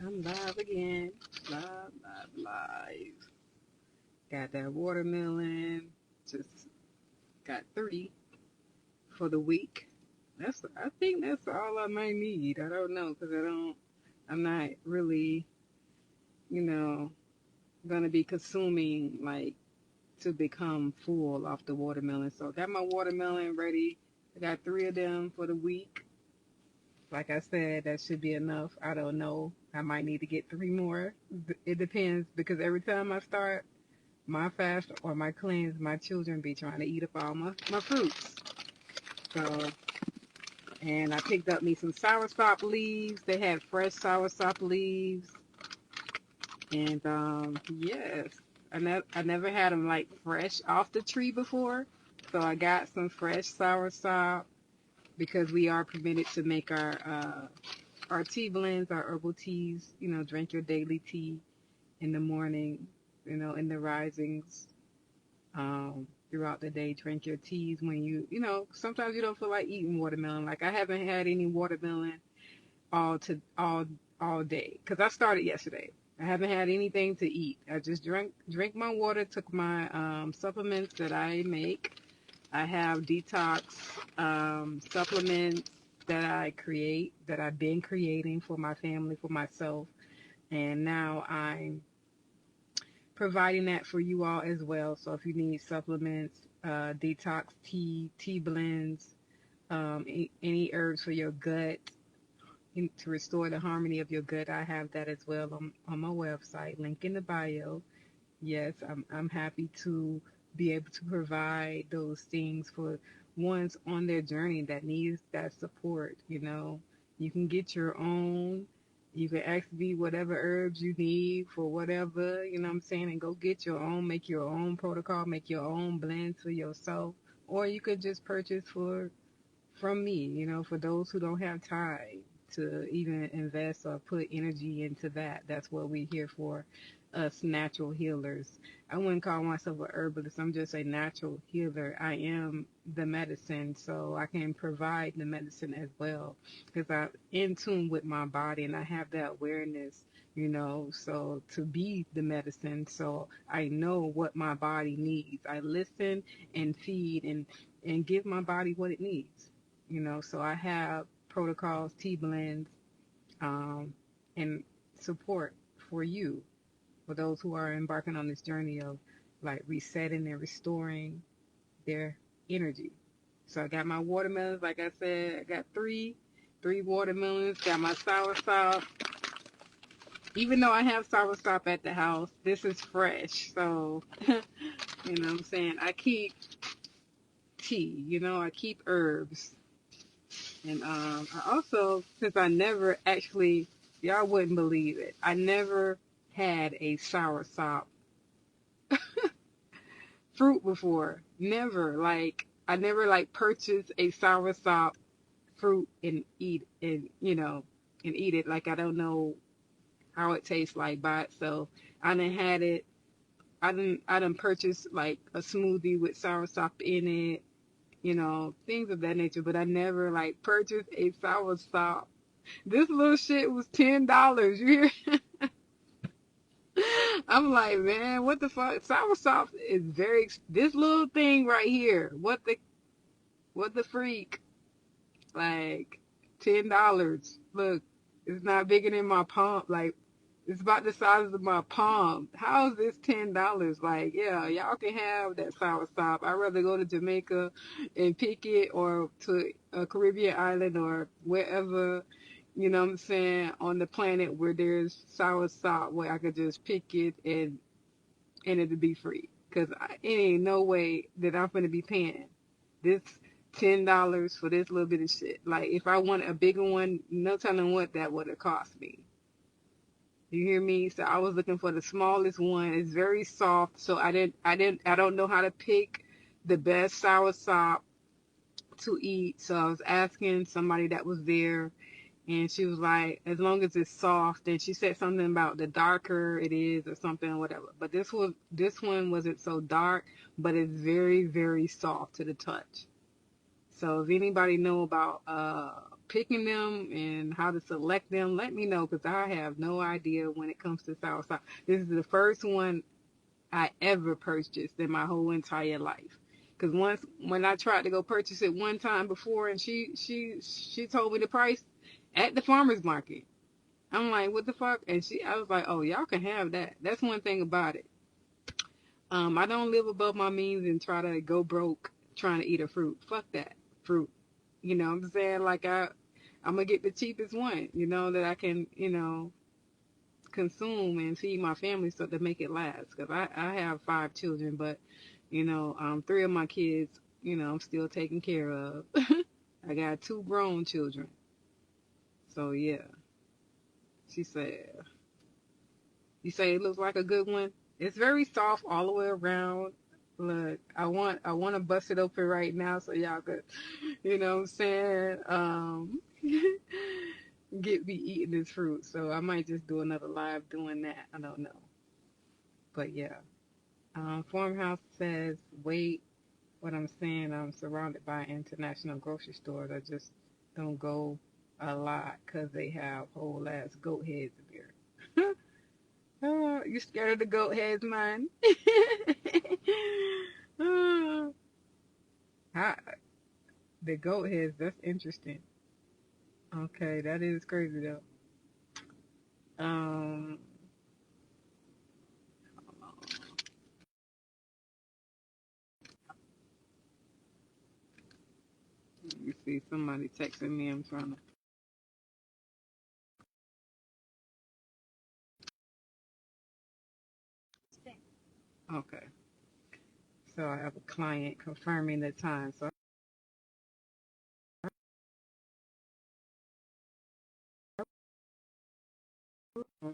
I'm live again. Live. Got that watermelon. Just got 30 for the week. I think that's all I might need. I don't know because I'm not really, you know, gonna be consuming like to become full off the watermelon. So I got my watermelon ready. I got 3 of them for the week. Like I said, that should be enough. I don't know. I might need to get 3 more. It depends because every time I start my fast or my cleanse, my children be trying to eat up all my fruits. So, and I picked up me some soursop leaves. They had fresh soursop leaves. And yes, I never had them like fresh off the tree before. So I got some fresh soursop because we are permitted to make our tea blends, our herbal teas, drink your daily tea in the morning, in the risings, throughout the day, drink your teas when sometimes you don't feel like eating watermelon. Like I haven't had any watermelon all day because I started yesterday. I haven't had anything to eat. I just drink my water, took my supplements that I make. I have detox supplements that I create, that I've been creating for my family, for myself, and now I'm providing that for you all as well. So if you need supplements, detox tea blends, any herbs for your gut, to restore the harmony of your gut, I have that as well on my website, link in the bio. Yes, I'm happy to be able to provide those things for ones on their journey that needs that support. You can get your own. You can ask me whatever herbs you need for whatever, you know what I'm saying, and go get your own, make your own protocol, make your own blends for yourself. Or you could just purchase from me, for those who don't have time to even invest or put energy into that. That's what we're here for, us natural healers. I wouldn't call myself a herbalist. I'm just a natural healer. I am the medicine, so I can provide the medicine as well because I'm in tune with my body and I have that awareness. So to be the medicine, so I know what my body needs. I listen and feed and give my body what it needs. So I have protocols, tea blends, um, and support for you, for those who are embarking on this journey of like resetting and restoring their energy. So I got my watermelons, like I said, I got three watermelons, got my soursop. Even though I have soursop at the house, this is fresh. So, you know what I'm saying? I keep tea, I keep herbs. And I also, since I never actually, y'all wouldn't believe it, I never had a soursop fruit before. Never. Like, I never like purchased a soursop fruit and eat it. Like, I don't know how it tastes like by itself. I done had it. I done purchased like a smoothie with soursop in it, things of that nature. But I never like purchased a soursop. This little shit was $10. You hear? I'm like, man, what the fuck? Soursop is this little thing right here. What the freak? Like $10. Look, it's not bigger than my palm. Like it's about the size of my palm. How is this $10? Like, yeah, y'all can have that soursop. I'd rather go to Jamaica and pick it, or to a Caribbean island or wherever, what I'm saying, on the planet where there's soursop where I could just pick it and it'd be free. Cause it ain't no way that I'm gonna be paying this $10 for this little bit of shit. Like if I want a bigger one, no telling what that would have cost me. You hear me? So I was looking for the smallest one. It's very soft, so I don't know how to pick the best soursop to eat. So I was asking somebody that was there, and she was like, as long as it's soft, and she said something about the darker it is or something or whatever. But this one wasn't so dark, but it's very, very soft to the touch. So if anybody know about picking them and how to select them, let me know because I have no idea when it comes to soursop. This is the first one I ever purchased in my whole entire life. Because once when I tried to go purchase it one time before, and she told me the price at the farmer's market. I'm like, what the fuck? And I was like, oh, y'all can have that. That's one thing about it. I don't live above my means and try to go broke trying to eat a fruit. Fuck that fruit. You know what I'm saying? Like I'm gonna get the cheapest one, that I can, consume and feed my family so to make it last. Cause I have 5 children, but three of my kids, I'm still taking care of. I got 2 grown children. So yeah, she said, you say it looks like a good one. It's very soft all the way around. Look, I want to bust it open right now so y'all could, what I'm saying, get me eating this fruit. So I might just do another live doing that. I don't know. But yeah. Farmhouse says, wait, what I'm saying, I'm surrounded by international grocery stores. I just don't go a lot because they have whole ass goat heads in there. Oh, you scared of the goat heads, man? Oh, I, the goat heads, that's interesting. Okay, that is crazy though. Um, let me see, somebody texting me. I'm trying to. Okay, so I have a client confirming the time. So, um,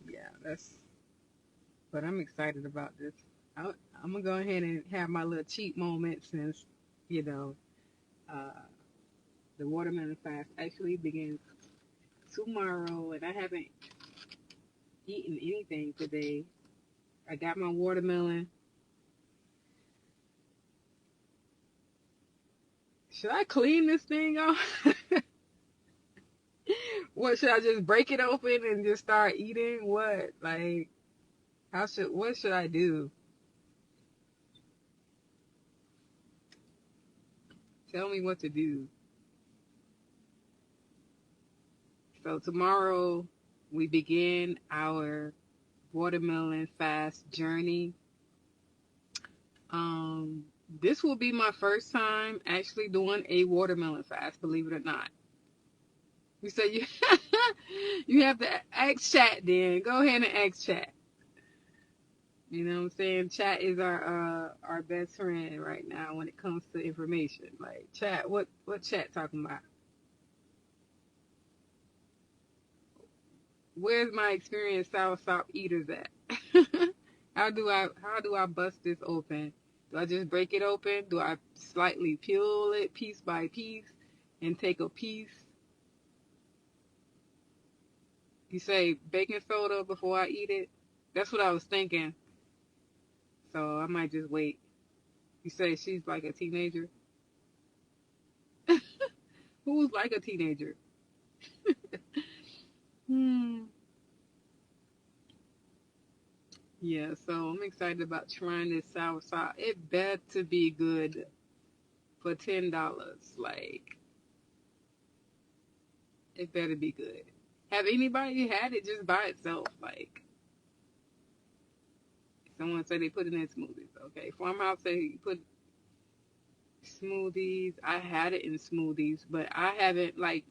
yeah, that's. But I'm excited about this. I, I'm gonna go ahead and have my little cheat moment since, you know, uh, the watermelon fast actually begins tomorrow, and I haven't eaten anything today. I got my watermelon. Should I clean this thing off? What should I just break it open and just start eating? What? Like, what should I do? Tell me what to do. So tomorrow we begin our watermelon fast journey. Um, this will be my first time actually doing a watermelon fast, believe it or not. You say you you have to ask chat then. Go ahead and ask chat. You know what I'm saying? Chat is our best friend right now when it comes to information. Like chat, what chat talking about? Where's my experienced soursop eaters at? How do I bust this open? Do I just break it open? Do I slightly peel it piece by piece and take a piece? You say baking soda before I eat it? That's what I was thinking. So I might just wait. You say she's like a teenager? Who's like a teenager? Hmm. Yeah, so I'm excited about trying this soursop. It better to be good for $10. Like, it better be good. Have anybody had it just by itself? Like, someone said they put it in smoothies. Okay, Farmhouse said he put smoothies. I had it in smoothies, but I haven't like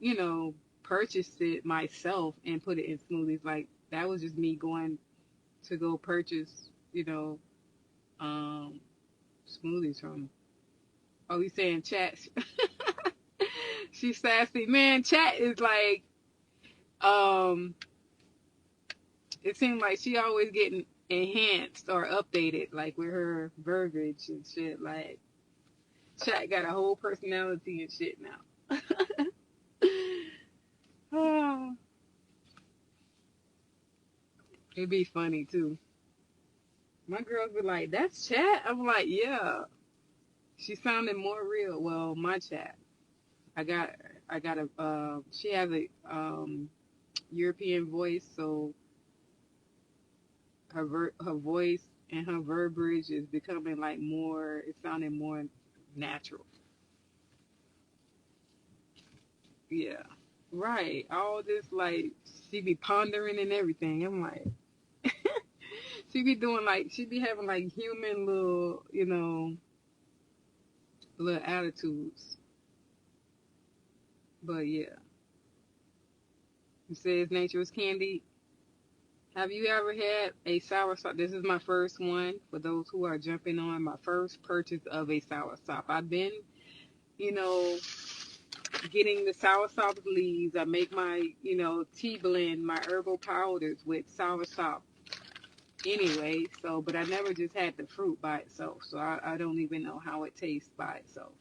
purchased it myself and put it in smoothies. Like that was just me going to go purchase um smoothies from. Oh, he's saying chat. She's sassy, man. Chat is like um. It seems like she always getting enhanced or updated, like with her verbiage and shit. Like chat got a whole personality and shit now. Oh, it'd be funny too. My girls be like, "That's chat." I'm like, "Yeah." She sounded more real. Well, my chat. I got I got a she has a European voice, so her voice and her verbiage is becoming like more. It's sounding more natural. Yeah, right. All this like she be pondering and everything. I'm like, she be doing like she be having like human little, little attitudes. But yeah, it says nature is candy. Have you ever had a soursop? This is my first one for those who are jumping on my first purchase of a soursop. I've been, you know, getting the soursop leaves. I make my, tea blend, my herbal powders with soursop anyway. So, but I never just had the fruit by itself. So I don't even know how it tastes by itself.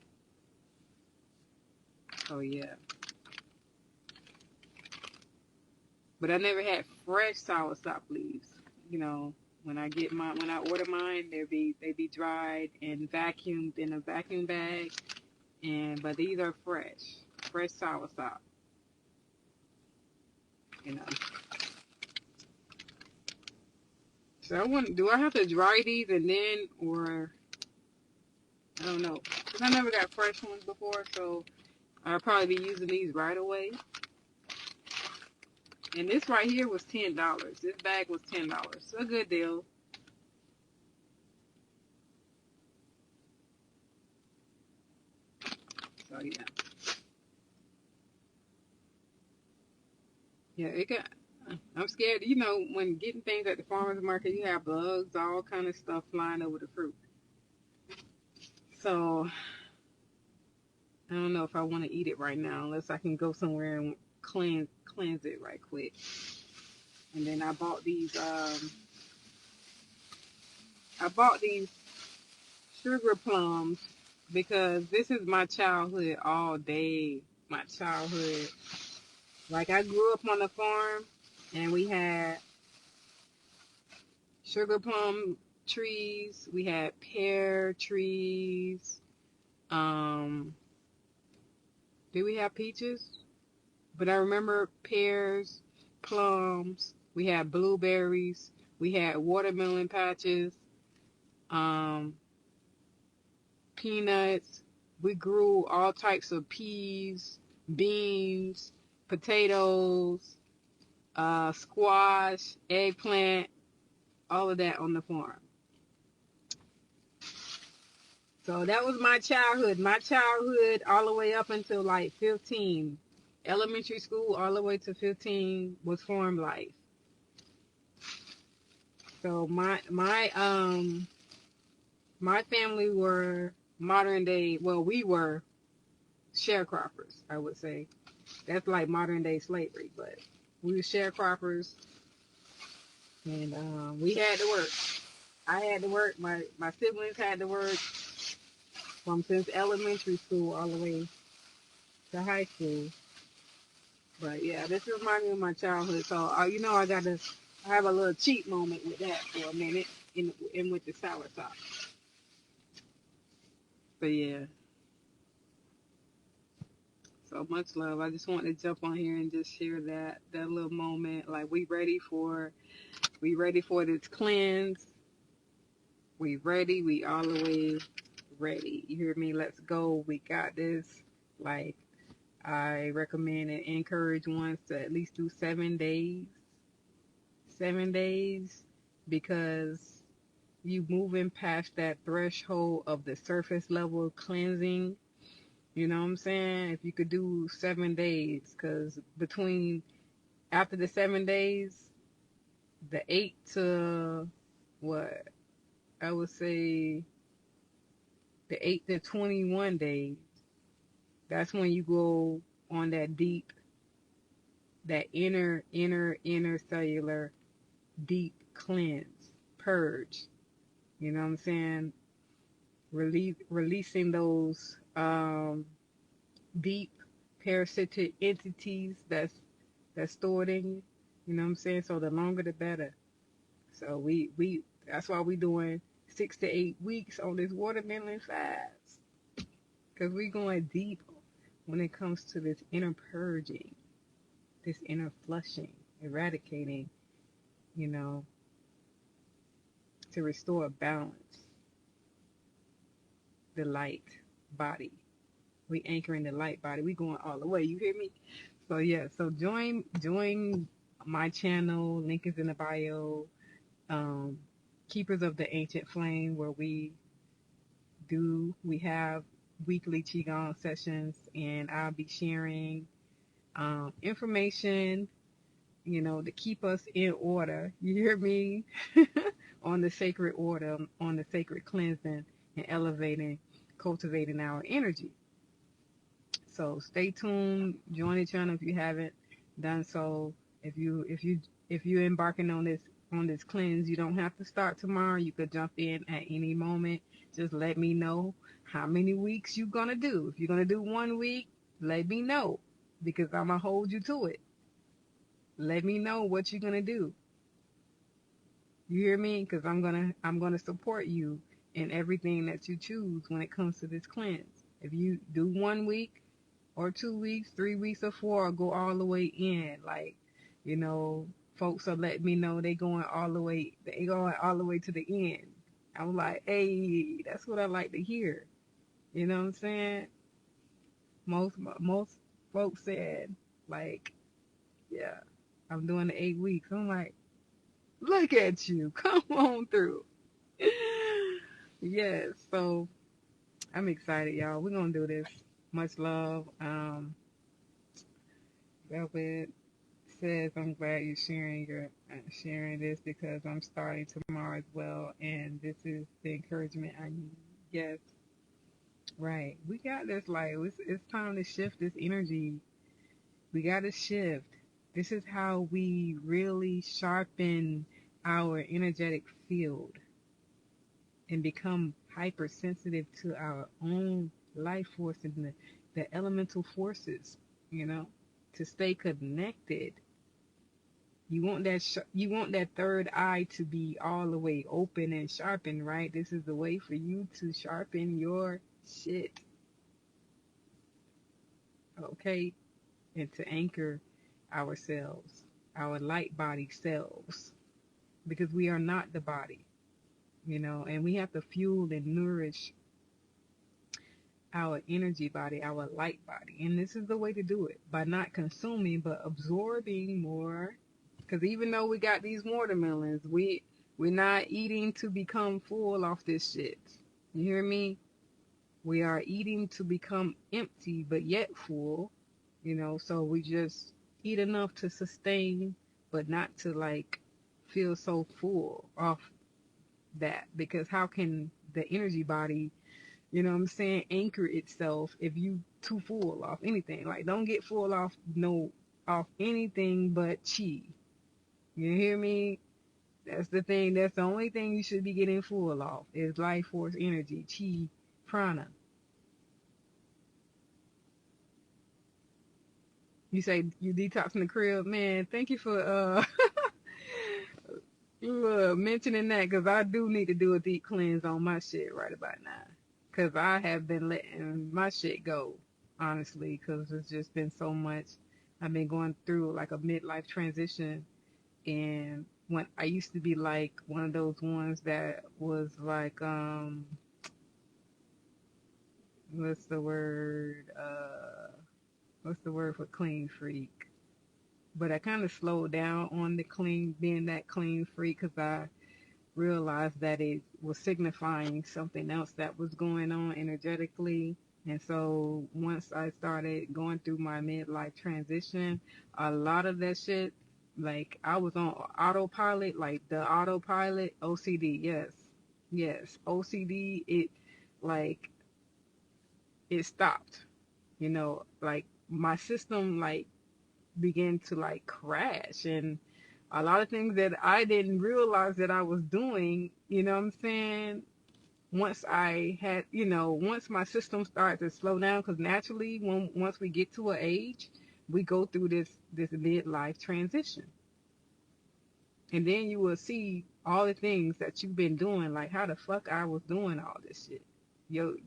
So yeah. But I never had fresh soursop leaves. When I order mine, they be dried and vacuumed in a vacuum bag, but these are fresh soursop. You know. So do I have to dry these and then, or I don't know, because I never got fresh ones before, so I'll probably be using these right away. And this right here was $10. This bag was $10. So a good deal. So yeah. Yeah, I'm scared. When getting things at the farmer's market, you have bugs, all kind of stuff flying over the fruit. So I don't know if I want to eat it right now, unless I can go somewhere and cleanse it right quick. And then I bought these sugar plums because this is my childhood all day. My childhood. Like I grew up on a farm, and we had sugar plum trees. We had pear trees. Um, did we have peaches? But I remember pears, plums. We had blueberries. We had watermelon patches. Um, Peanuts. We grew all types of peas, beans, potatoes, squash, eggplant, all of that on the farm. So that was my childhood. My childhood all the way up until like 15. Elementary school all the way to 15 was farm life. So my family were modern day, well, we were sharecroppers, I would say. That's like modern day slavery, but we were sharecroppers, and we had to work. I had to work. My siblings had to work from since elementary school all the way to high school. But yeah, this reminds me of my childhood. So I have a little cheat moment with that for a minute in with the sour sauce. But yeah, so much love. I just wanted to jump on here and just share that little moment. Like we ready for this cleanse. We ready. We all the way ready. You hear me? Let's go. We got this. Like I recommend and encourage ones to at least do 7 days. 7 days, because you moving past that threshold of the surface level cleansing. You know what I'm saying? If you could do 7 days, because between after the 7 days, the what I would say the 8 to 21 days, that's when you go on that deep, that inner cellular deep cleanse, purge. You know what I'm saying? Releasing those deep parasitic entities that's stored in you. You know what I'm saying? So the longer the better. So we that's why we doing 6 to 8 weeks on this watermelon fast, because we going deep. when it comes to this inner purging, this inner flushing, eradicating, you know, to restore balance, the light body. We anchoring the light body. We going all the way. You hear me? So yeah. So join my channel. Link is in the bio. Um, Keepers of the Ancient Flame, where we have weekly qigong sessions, and I'll be sharing information, to keep us in order. You hear me? On the sacred order, on the sacred cleansing and elevating, cultivating our energy. So stay tuned. Join the channel if you haven't done so. If you're embarking on this cleanse, you don't have to start tomorrow. You could jump in at any moment. Just let me know how many weeks you're gonna do. If you're gonna do 1 week, let me know, because I'm gonna hold you to it. Let me know what you're gonna do. You hear me? Because I'm gonna support you in everything that you choose when it comes to this cleanse. If you do 1 week or 2 weeks, 3 weeks or 4, or go all the way in, like, folks are letting me know they going all the way to the end. I'm like, hey, that's what I like to hear. You know what I'm saying? Most folks said, like, yeah, I'm doing the 8 weeks. I'm like, look at you, come on through. Yes, so I'm excited, y'all. We're gonna do this. Much love. Velvet says, I'm glad you're sharing this, because I'm starting tomorrow as well, and this is the encouragement I need. Yes, right. We got this. Like, it's time to shift this energy. We got to shift. This is how we really sharpen our energetic field and become hypersensitive to our own life force and the elemental forces, to stay connected. You want that third eye to be all the way open and sharpened, right? This is the way for you to sharpen your shit, okay? And to anchor ourselves, our light body selves, because we are not the body, and we have to fuel and nourish our energy body, our light body. And this is the way to do it, by not consuming, but absorbing more. Because even though we got these watermelons, we're not eating to become full off this shit. You hear me? We are eating to become empty, but yet full. So we just eat enough to sustain, but not to, like, feel so full off that. Because how can the energy body, what I'm saying, anchor itself if you too full off anything? Like, don't get full off anything but chi. You hear me? That's the thing. That's the only thing you should be getting full off, is life force energy, chi, prana. You say you detoxing the crib, man. Thank you for mentioning that, because I do need to do a deep cleanse on my shit right about now. Because I have been letting my shit go, honestly, because it's just been so much. I've been going through like a midlife transition, and when I used to be like one of those ones that was like, what's the word? What's the word for clean freak? But I kind of slowed down on being that clean freak, because I realized that it was signifying something else that was going on energetically. And so once I started going through my midlife transition, a lot of that shit, like, I was on autopilot, like the autopilot, OCD, yes, OCD, like, it stopped, like, my system, like, began to, like, crash, and a lot of things that I didn't realize that I was doing, what I'm saying, once I had, once my system started to slow down, because naturally, once we get to an age, we go through this midlife transition, and then you will see all the things that you've been doing, like how the fuck I was doing all this shit.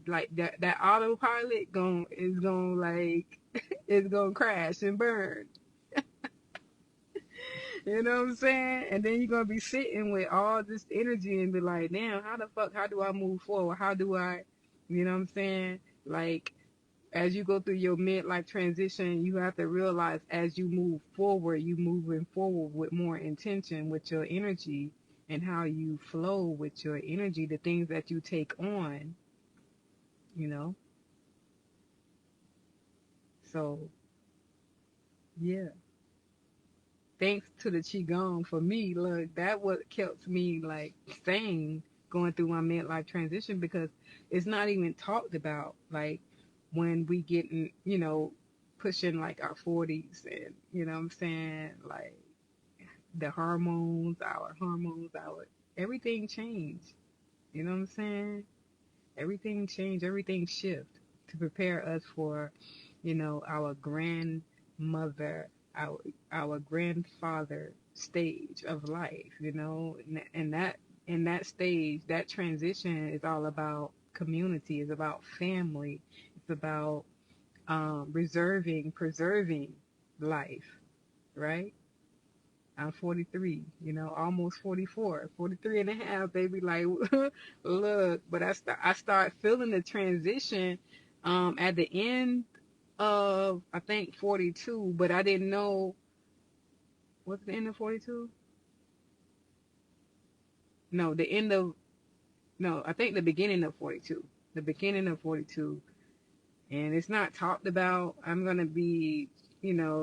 like that autopilot is gonna like it's gonna crash and burn. You know what I'm saying? And then you're gonna be sitting with all this energy and be like, damn, how do I move forward? How do I, you know what I'm saying? Like, as you go through your midlife transition, you have to realize as you move forward, you moving forward with more intention with your energy and how you flow with your energy, the things that you take on, you know? So, yeah. Thanks to the Qigong for me, look, that what kept me like sane going through my midlife transition because it's not even talked about. Like when we get in, pushing like our 40s and, you know what I'm saying? Like the hormones, our everything changed. You know what I'm saying? Everything changed, everything shift to prepare us for, our grandmother, our our grandfather stage of life, and that in that stage, that transition is all about community, it's about family, it's about preserving life, right? I'm 43, almost 44, 43 and a half, baby. Like, look, but I start feeling the transition at the end of, I think, 42, but I didn't know, what's the end of 42? No, the end of, no, I think the beginning of 42. The beginning of 42. And it's not talked about. I'm going to be,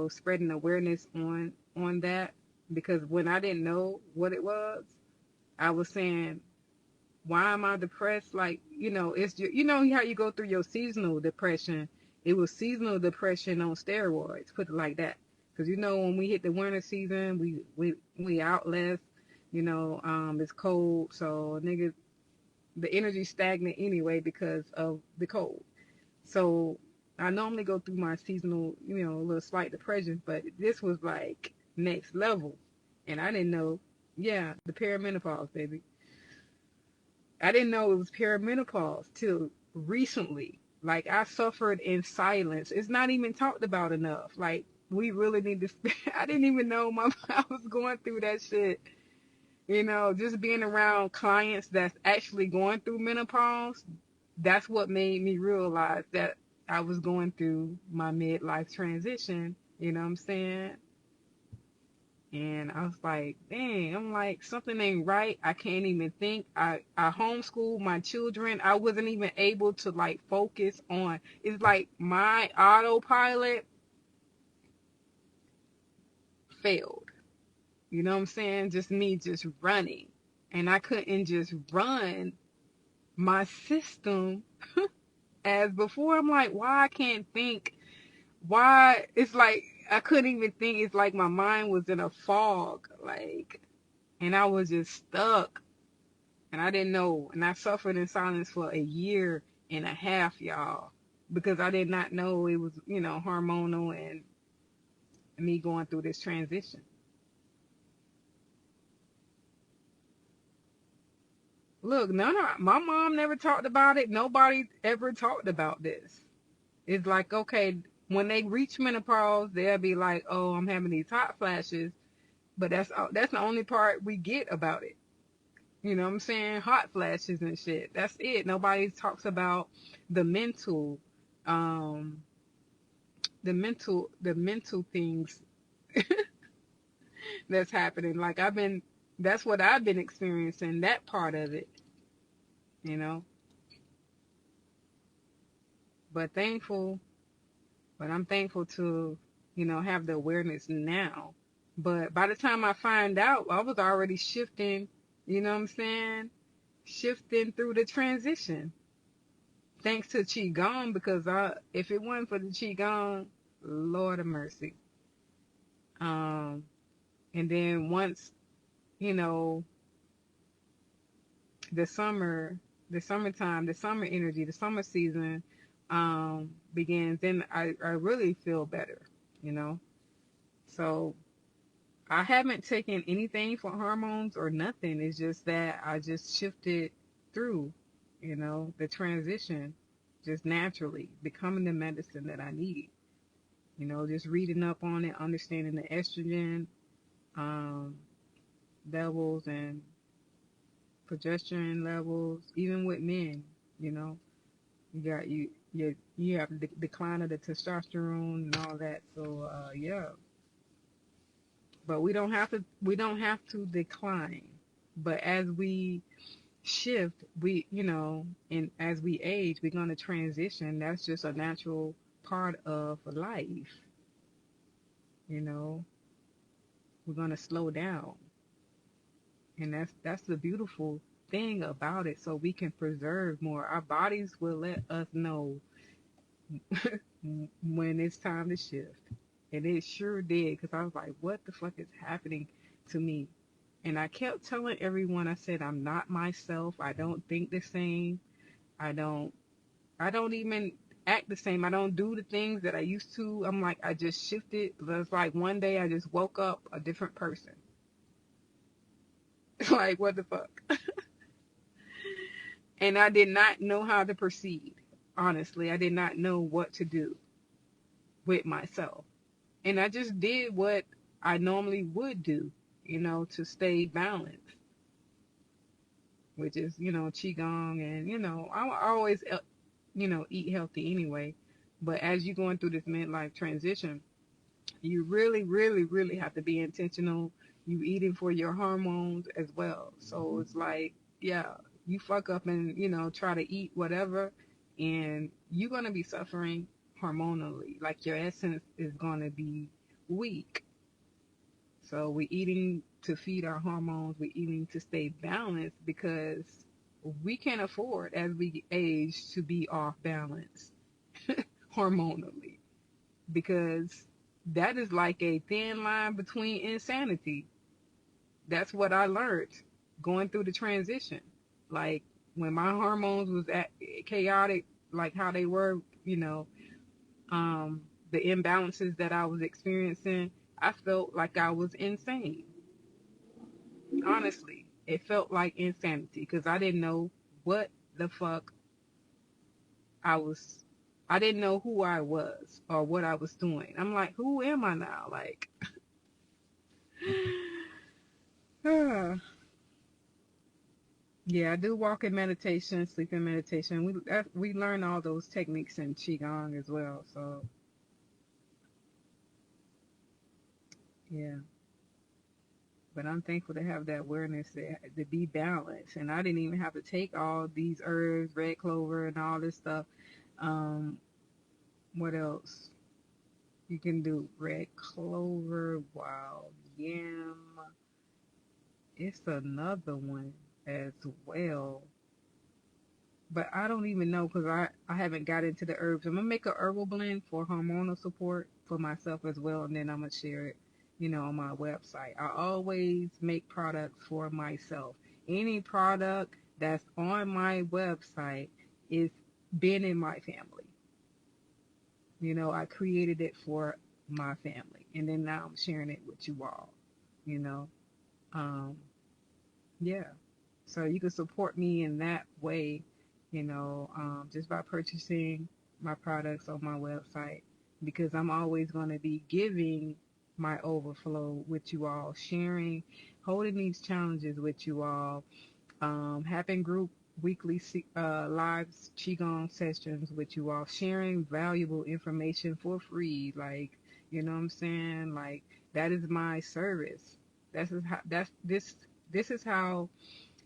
spreading awareness on that because when I didn't know what it was, I was saying, why am I depressed? Like, it's just, how you go through your seasonal depression. It was seasonal depression on steroids, put it like that. Because, when we hit the winter season, we out less, it's cold. So, nigga, the energy stagnant anyway because of the cold. So, I normally go through my seasonal, little slight depression, but this was like next level. And I didn't know, yeah, the perimenopause, baby. I didn't know it was perimenopause till recently. Like I suffered in silence. It's not even talked about enough. Like we really need to. I didn't even know I was going through that shit. Just being around clients that's actually going through menopause. That's what made me realize that I was going through my midlife transition. You know what I'm saying? And I was like, dang, I'm like, something ain't right. I can't even think. I homeschooled my children. I wasn't even able to like focus on, it's like my autopilot failed. You know what I'm saying? Just me just running. And I couldn't just run my system as before. I'm like, why I can't think? Why? It's like, I couldn't even think. It's like my mind was in a fog. Like, and I was just stuck. And I didn't know. And I suffered in silence for a year and a half, y'all, because I did not know it was, hormonal and me going through this transition. Look, my mom never talked about it. Nobody ever talked about this. It's like, okay, when they reach menopause, they'll be like, oh, I'm having these hot flashes. But that's the only part we get about it. You know what I'm saying? Hot flashes and shit. That's it. Nobody talks about the mental, um, the mental things that's happening. Like that's what I've been experiencing, that part of it, you know. But thankful, but I'm thankful to, have the awareness now. But by the time I find out, I was already shifting, you know what I'm saying? Shifting through the transition. Thanks to Qigong, because if it wasn't for the Qigong, Lord of mercy. Um, and then once, you know, the summertime, the summer energy, the summer season begins, then I really feel better, you know. So I haven't taken anything for hormones or nothing. It's just that I just shifted through. the transition just naturally becoming the medicine that I need. Just reading up on it, understanding the estrogen um, levels and progesterone levels, even with men. You know, you have the decline of the testosterone and all that. So yeah, but we don't have to decline. But as we shift, and as we age, we're gonna transition. That's just a natural part of life. You know, we're gonna slow down, and that's the beautiful thing about it. So we can preserve more. Our bodies will let us know when it's time to shift. And it sure did, because I was like, what the fuck is happening to me? And I kept telling everyone, I said, I'm not myself. I don't think the same. I don't I don't even act the same. I don't do the things that I used to. I'm like, I just shifted. It was like one day I just woke up a different person. Like, what the fuck? And I did not know how to proceed. Honestly, I did not know what to do with myself. And I just did what I normally would do, to stay balanced, which is, qigong, and I always, eat healthy anyway. But as you're going through this midlife transition, you really, really, really have to be intentional. You eating for your hormones as well. So it's like, yeah, you fuck up and, try to eat whatever, and you're going to be suffering hormonally. Like your essence is going to be weak. So we're eating to feed our hormones. We're eating to stay balanced because we can't afford, as we age, to be off balance hormonally, because that is like a thin line between insanity. That's what I learned going through the transition. Like when my hormones was at chaotic, like how they were, the imbalances that I was experiencing, I felt like I was insane. Honestly, it felt like insanity because I didn't know what the fuck I was. I didn't know who I was or what I was doing. I'm like, who am I now? Like, yeah, I do walking meditation, sleeping meditation. We learn all those techniques in qigong as well. So yeah, but I'm thankful to have that awareness to be balanced, and I didn't even have to take all these herbs, red clover, and all this stuff. Um, what else? You can do red clover, wild yam. It's another one as well. But I don't even know because I haven't got into the herbs. I'm going to make a herbal blend for hormonal support for myself as well. And then I'm going to share it, on my website. I always make products for myself. Any product that's on my website is been in my family. I created it for my family, and then now I'm sharing it with you all. You know, um, yeah. So you can support me in that way, just by purchasing my products on my website, because I'm always going to be giving my overflow with you all, sharing, holding these challenges with you all, having group weekly live qigong sessions with you all, sharing valuable information for free. Like, you know what I'm saying? Like, that is my service. This is how,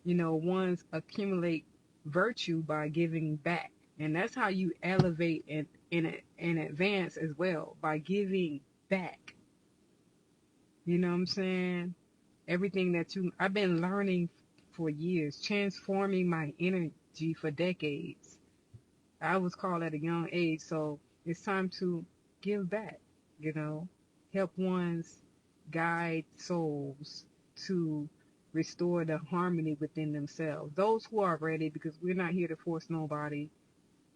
ones accumulate virtue, by giving back. And that's how you elevate and advance as well, by giving back. You know what I'm saying? Everything I've been learning for years, transforming my energy for decades. I was called at a young age, so it's time to give back, help one's guide souls to restore the harmony within themselves. Those who are ready, because we're not here to force nobody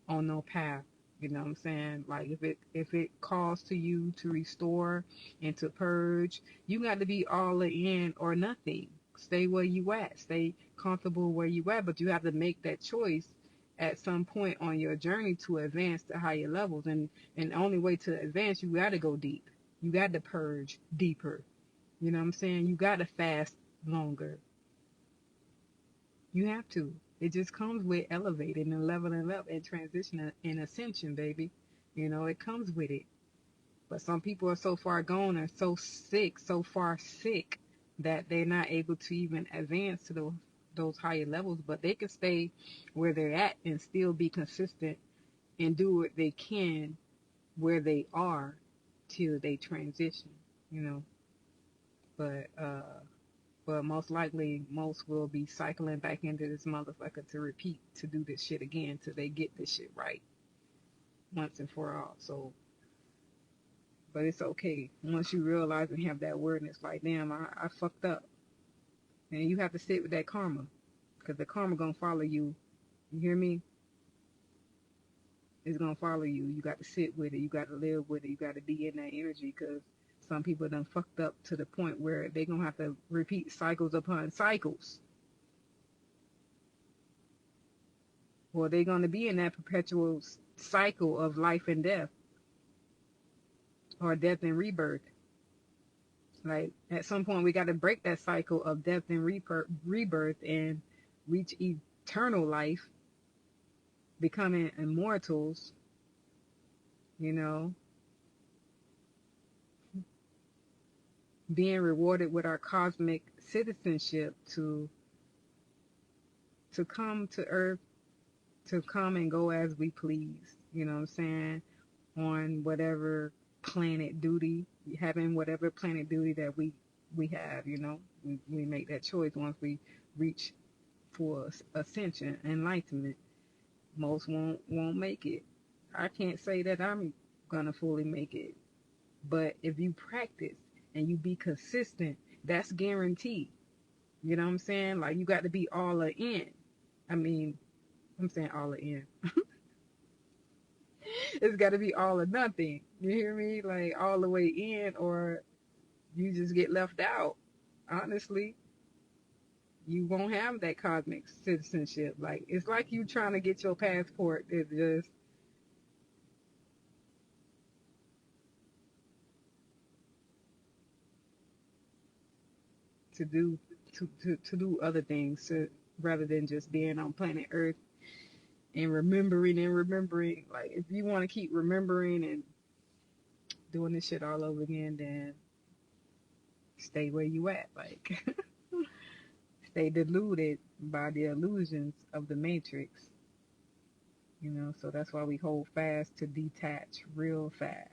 on no path. You know what I'm saying? Like, if it calls to you to restore and to purge, you got to be all in or nothing. Stay where you at. Stay comfortable where you at. But you have to make that choice at some point on your journey to advance to higher levels. And the only way to advance, you got to go deep. You got to purge deeper. You know what I'm saying? You got to fast longer. You have to. It just comes with elevating and leveling up and transition and ascension, baby. You know, it comes with it. But some people are so far gone and so sick, so far sick, that they're not able to even advance to those higher levels. But they can stay where they're at and still be consistent and do what they can where they are till they transition, you know. But most likely, most will be cycling back into this motherfucker to repeat, to do this shit again till they get this shit right once and for all. So, but it's okay once you realize and have that awareness, like, damn, I fucked up. And you have to sit with that karma, because the karma gonna follow you. You hear me? It's gonna follow you. You got to sit with it. You got to live with it. You got to be in that energy, because some people done fucked up to the point where they gonna have to repeat cycles upon cycles. Or they gonna be in that perpetual cycle of life and death, or death and rebirth. Like, at some point, we got to break that cycle of death and rebirth and reach eternal life, becoming immortals, you know, being rewarded with our cosmic citizenship to come to Earth, to come and go as we please, you know what I'm saying, on whatever planet duty, having whatever planet duty that we have, you know. We make that choice once we reach for ascension, enlightenment. Most won't make it. I can't say that I'm gonna fully make it, but if you practice and you be consistent, that's guaranteed. You know what I'm saying? Like, you got to be all in. I mean, I'm saying all in. It's got to be all or nothing. You hear me? Like, all the way in, or you just get left out. Honestly, you won't have that cosmic citizenship. Like, it's like you trying to get your passport. It's just, to do to do other things, rather than just being on planet Earth and remembering. Like, if you want to keep remembering and doing this shit all over again, then stay where you at. Like, stay deluded by the illusions of the matrix. You know, so that's why we hold fast to detach real fast.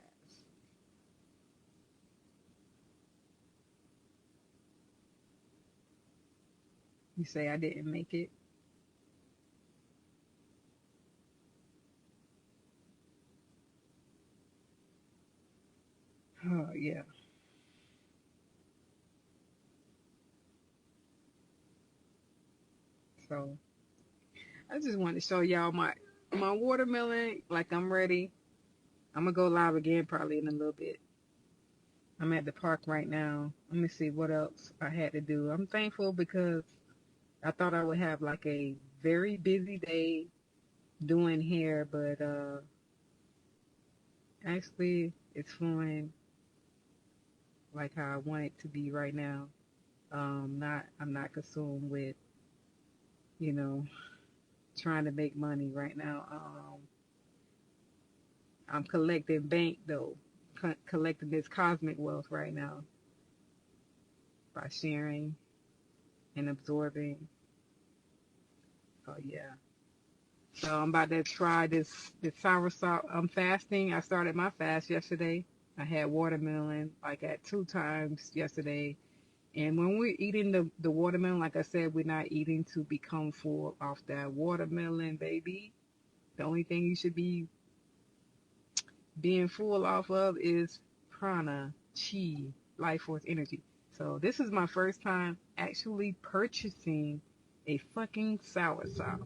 You say I didn't make it. Oh yeah. So I just want to show y'all my watermelon. Like, I'm ready. I'm gonna go live again probably in a little bit. I'm at the park right now. Let me see what else I had to do. I'm thankful because I thought I would have like a very busy day doing hair, but actually it's flowing like how I want it to be right now. I'm not consumed with, you know, trying to make money right now. I'm collecting bank though, collecting this cosmic wealth right now by sharing and absorbing. Oh yeah. So I'm about to try this soursop. I'm fasting. I started my fast yesterday. I had watermelon like at 2 times yesterday. And when we're eating the watermelon, like I said, we're not eating to become full off that watermelon, baby. The only thing you should be being full off of is prana, chi, life force energy. So this is my first time actually purchasing a fucking soursop.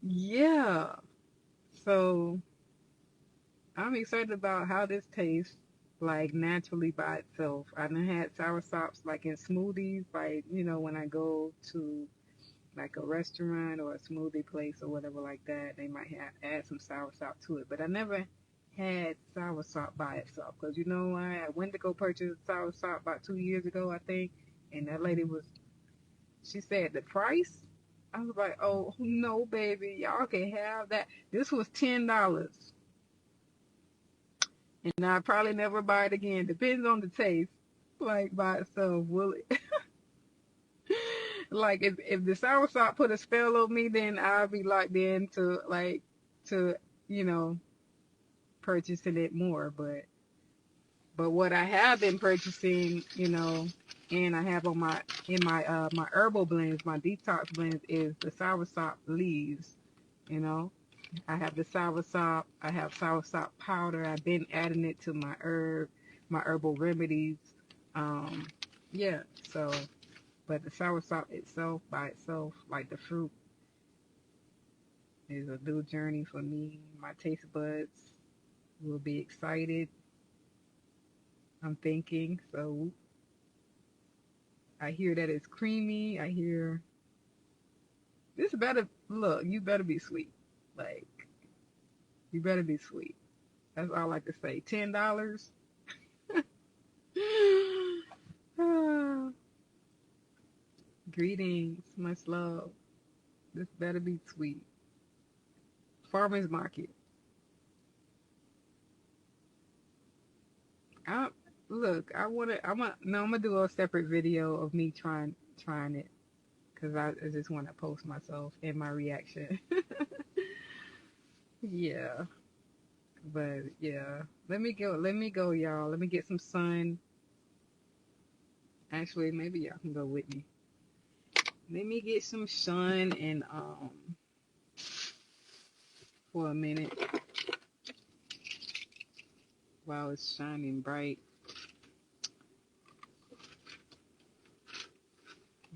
Yeah. So I'm excited about how this tastes, like, naturally by itself. I done had sour sops like in smoothies, like, you know, when I go to like a restaurant or a smoothie place or whatever like that, they might have add some soursop to it. But I never had soursop by itself because I went to go purchase soursop about 2 years ago, I think, and that lady she said the price. I was like, oh no, baby, y'all can have that. This was $10, and I probably never buy it again. Depends on the taste, like by itself, will it? Like if the soursop put a spell on me, then I'll be locked in to you know purchasing it more. But what I have been purchasing, and I have on my herbal blends, my detox blends, is the soursop leaves. You know, I have the soursop. I have soursop powder. I've been adding it to my herbal remedies. Yeah. So, but the soursop itself, by itself, like the fruit, is a new journey for me. My taste buds will be excited. I'm thinking. So I hear that it's creamy. I hear this better look. You better be sweet. Like you better be sweet. That's all I like to say. $10. Greetings, much love. This better be sweet. Farmers market. I look. I'm gonna do a separate video of me trying it because I just want to post myself and my reaction. Yeah, but yeah. Let me go. Let me go, y'all. Let me get some sun. Actually, maybe y'all can go with me. Let me get some sun and for a minute while it's shining bright.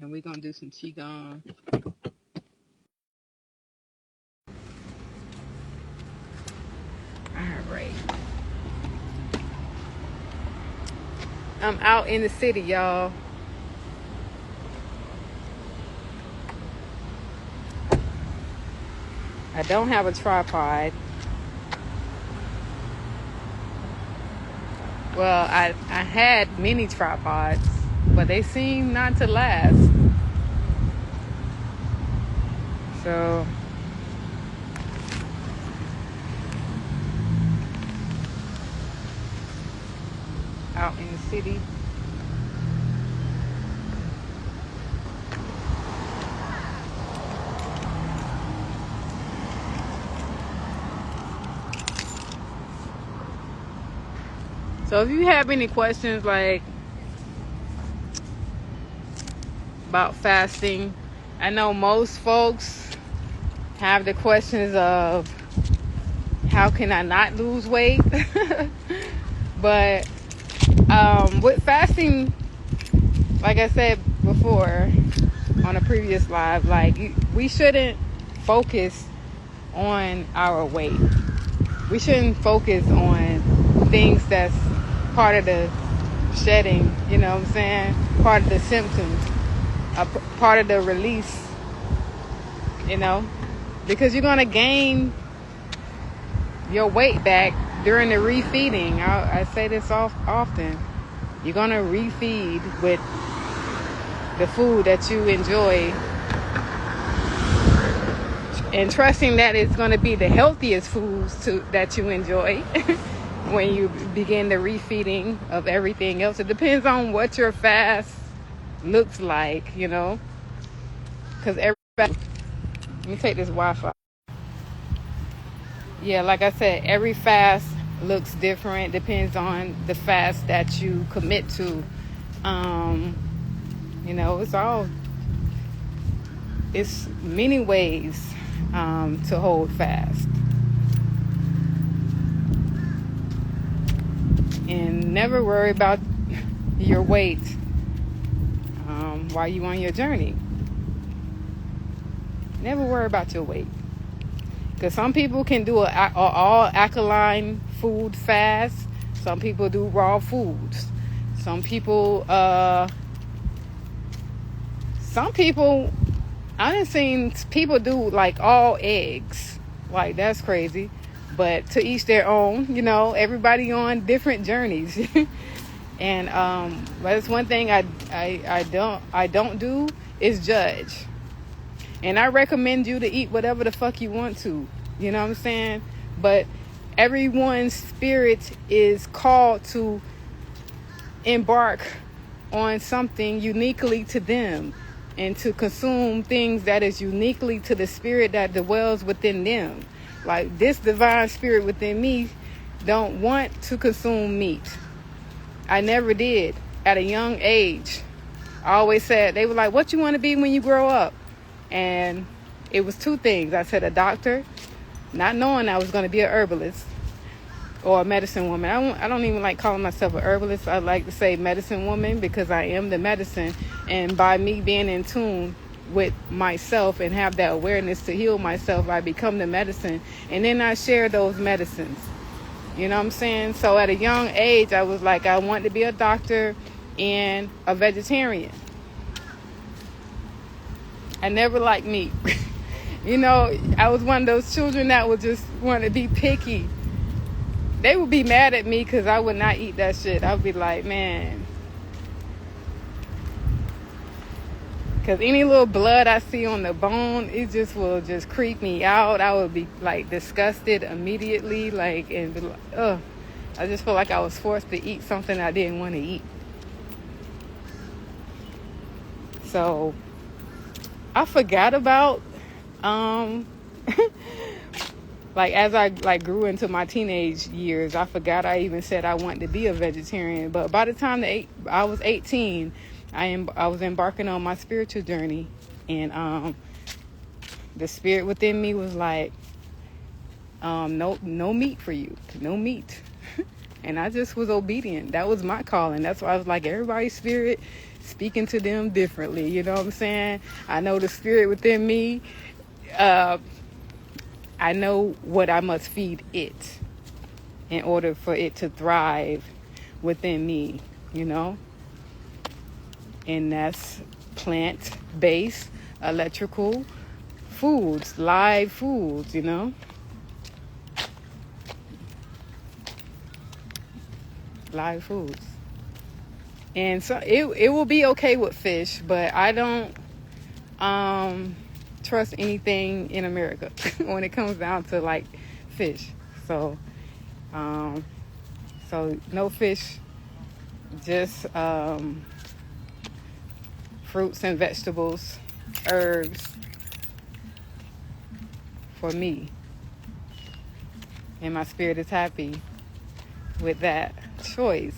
And we're gonna do some qigong. All right. I'm out in the city, y'all. I don't have a tripod. Well, I had many tripods, but they seem not to last. So out in the city. So if you have any questions like about fasting, I know most folks have the questions of how can I not lose weight? But with fasting, like I said before on a previous live, like we shouldn't focus on our weight. We shouldn't focus on things that's part of the shedding, you know what I'm saying? Part of the symptoms, part of the release, because you're going to gain your weight back during the refeeding. I say this often. You're going to refeed with the food that you enjoy and trusting that it's going to be the healthiest foods that you enjoy when you begin the refeeding of everything else. It depends on what your fast looks like, because everybody... Let me take this Wi-Fi. Yeah, like I said, every fast looks different. Depends on the fast that you commit to. It's many ways to hold fast. And never worry about your weight while you're on your journey. Never worry about your weight. Because some people can do an all alkaline food fast. Some people do raw foods. Some people I done seen people do like all eggs. Like, that's crazy. But to each their own, you know, everybody on different journeys. And but it's one thing I don't do is judge. And I recommend you to eat whatever the fuck you want to. You know what I'm saying? But everyone's spirit is called to embark on something uniquely to them, and to consume things that is uniquely to the spirit that dwells within them. Like, this divine spirit within me don't want to consume meat. I never did. At a young age, I always said, they were like, what you want to be when you grow up? And it was two things. I said a doctor, not knowing I was going to be a herbalist or a medicine woman. I don't even like calling myself a herbalist. I like to say medicine woman, because I am the medicine. And by me being in tune with myself and have that awareness to heal myself, I become the medicine. And then I share those medicines. You know what I'm saying? So at a young age, I was like, I want to be a doctor and a vegetarian. I never liked meat. You know, I was one of those children that would just want to be picky. They would be mad at me because I would not eat that shit. I would be like, man. Because any little blood I see on the bone, it just will just creep me out. I would be like disgusted immediately. Like, and be like, ugh. I just feel like I was forced to eat something I didn't want to eat. So I forgot about like, as I like grew into my teenage years, I forgot I even said I wanted to be a vegetarian. But by the time I was 18, I was embarking on my spiritual journey, and the spirit within me was like, no meat for you, no meat. And I just was obedient. That was my calling. That's why I was like, everybody's spirit speaking to them differently. You know what I'm saying? I know the spirit within me. I know what I must feed it in order for it to thrive within me, you know? And that's plant-based, electrical foods, live foods, you know? Live foods. And so it will be okay with fish, but I don't trust anything in America when it comes down to like fish. So no fish, just fruits and vegetables, herbs for me. And my spirit is happy with that choice.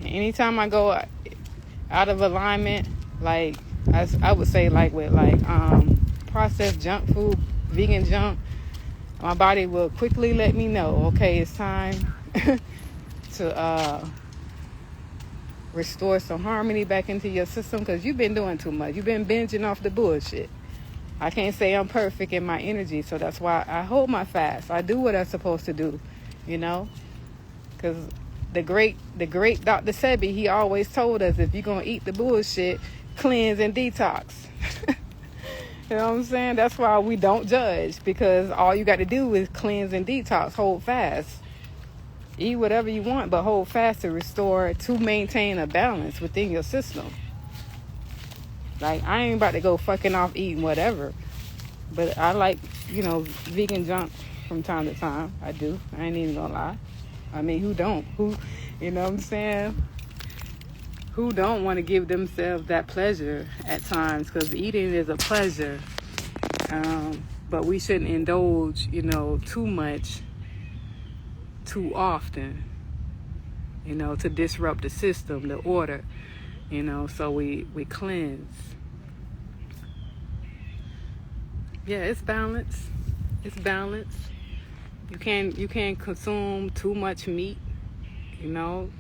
Anytime I go out of alignment, like I would say, like with like processed junk food, vegan junk, my body will quickly let me know, okay, it's time to restore some harmony back into your system, because you've been doing too much. You've been binging off the bullshit. I can't say I'm perfect in my energy, so that's why I hold my fast. I do what I'm supposed to do, you know, because the great Dr. Sebi, he always told us, if you're going to eat the bullshit, cleanse and detox. You know what I'm saying? That's why we don't judge, because all you got to do is cleanse and detox, hold fast. Eat whatever you want, but hold fast to restore, to maintain a balance within your system. Like, I ain't about to go fucking off eating whatever. But I like, you know, vegan junk from time to time. I do. I ain't even gonna lie. I mean, who don't? You know what I'm saying? Who don't want to give themselves that pleasure at times? Because eating is a pleasure. But we shouldn't indulge, you know, too much, too often, you know, to disrupt the system, the order, you know, so we cleanse. Yeah, it's balance. It's balance. You can't consume too much meat, you know.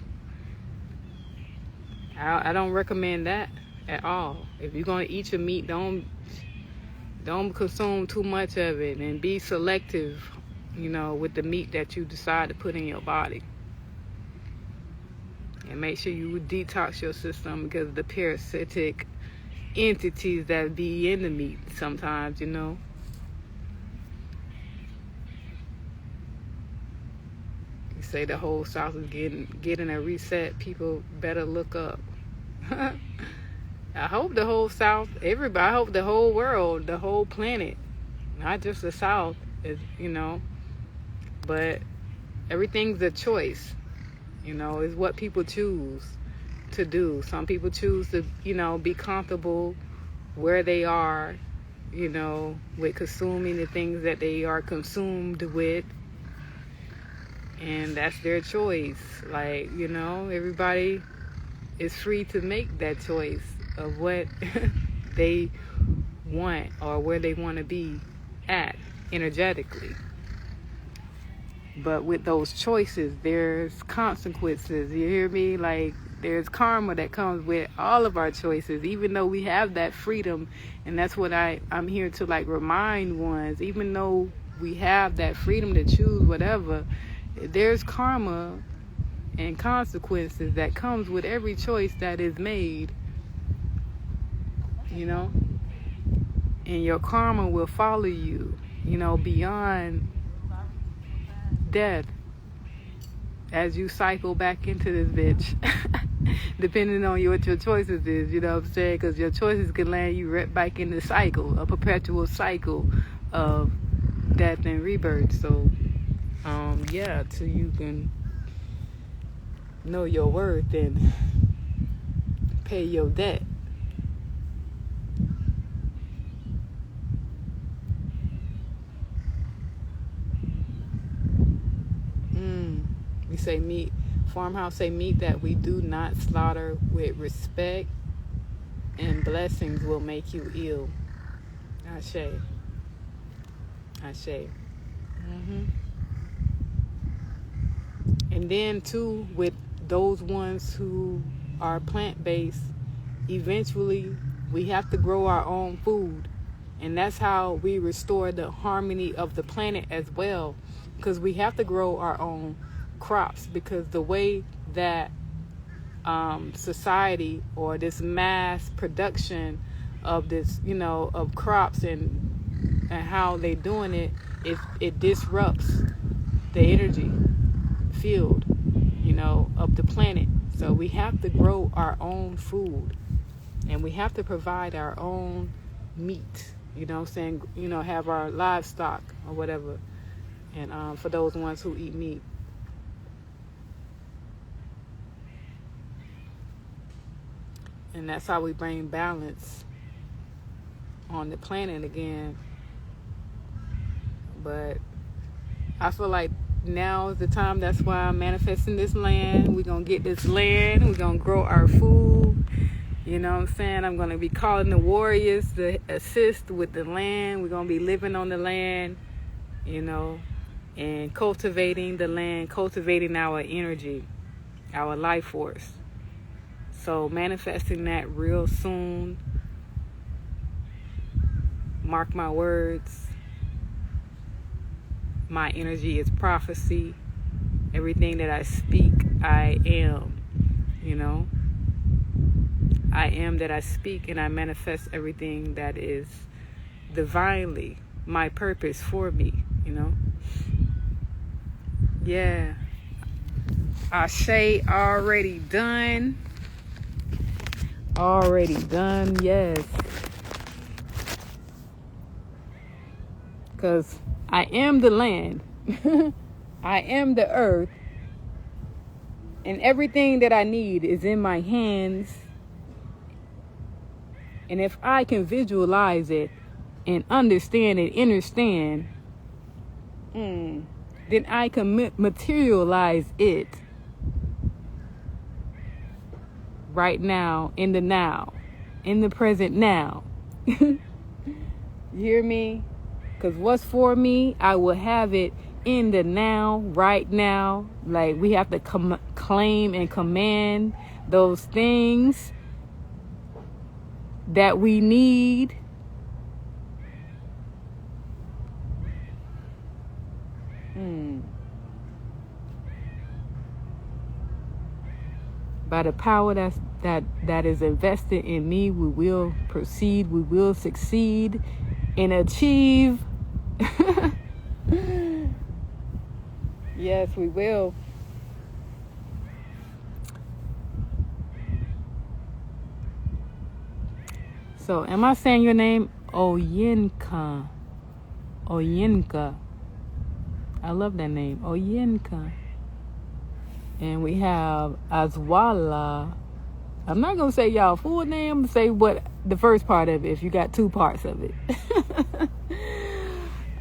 I don't recommend that at all. If you're gonna eat your meat, don't consume too much of it, and be selective, you know, with the meat that you decide to put in your body. And make sure you detox your system because of the parasitic entities that be in the meat sometimes, you know. You say the whole South is getting a reset. People better look up. I hope the whole South, everybody, I hope the whole world, the whole planet, not just the South, is, you know, but everything's a choice, you know, is what people choose to do. Some people choose to, you know, be comfortable where they are, you know, with consuming the things that they are consumed with, and that's their choice. Like, you know, everybody is free to make that choice of what they want or where they want to be at energetically. But with those choices, there's consequences. You hear me? Like, there's karma that comes with all of our choices, even though we have that freedom. And that's what I'm here to, like, remind ones. Even though we have that freedom to choose whatever, there's karma and consequences that comes with every choice that is made, you know. And your karma will follow you, you know, beyond death, as you cycle back into this bitch. Depending on what your choices is, you know what I'm saying? Because your choices can land you right back in the cycle, a perpetual cycle of death and rebirth. So, yeah, till you can know your worth and pay your debt. We say meat, Farmhouse say meat that we do not slaughter with respect and blessings will make you ill. Ashe. Ashe. And then too, with those ones who are plant-based, eventually we have to grow our own food. And that's how we restore the harmony of the planet as well. Because we have to grow our own crops, because the way that society or this mass production of this, you know, of crops and how they doing it, it disrupts the energy field, you know, of the planet. So we have to grow our own food, and we have to provide our own meat, you know what I'm saying, you know, have our livestock or whatever. And for those ones who eat meat. And that's how we bring balance on the planet again. But I feel like now is the time. That's why I'm manifesting this land. We're going to get this land. We're going to grow our food. You know what I'm saying? I'm going to be calling the warriors to assist with the land. We're going to be living on the land, you know, and cultivating the land, cultivating our energy, our life force. So manifesting that real soon. Mark my words. My energy is prophecy. Everything that I speak, I am. You know, I am that I speak, and I manifest everything that is divinely my purpose for me. You know. Yeah. Ashe already done. Already done, yes. Because I am the land. I am the earth. And everything that I need is in my hands. And if I can visualize it and understand and understand, then I can materialize it right now, in the present now. You hear me? Because what's for me, I will have it in the now, right now. Like, we have to claim and command those things that we need. By the power that is invested in me, we will proceed, we will succeed and achieve. Yes, we will. So, am I saying your name? Oyenka. Oyenka. I love that name. Oyenka. And we have Azwala. I'm not going to say y'all full name. I'm going to say what the first part of it, if you got two parts of it.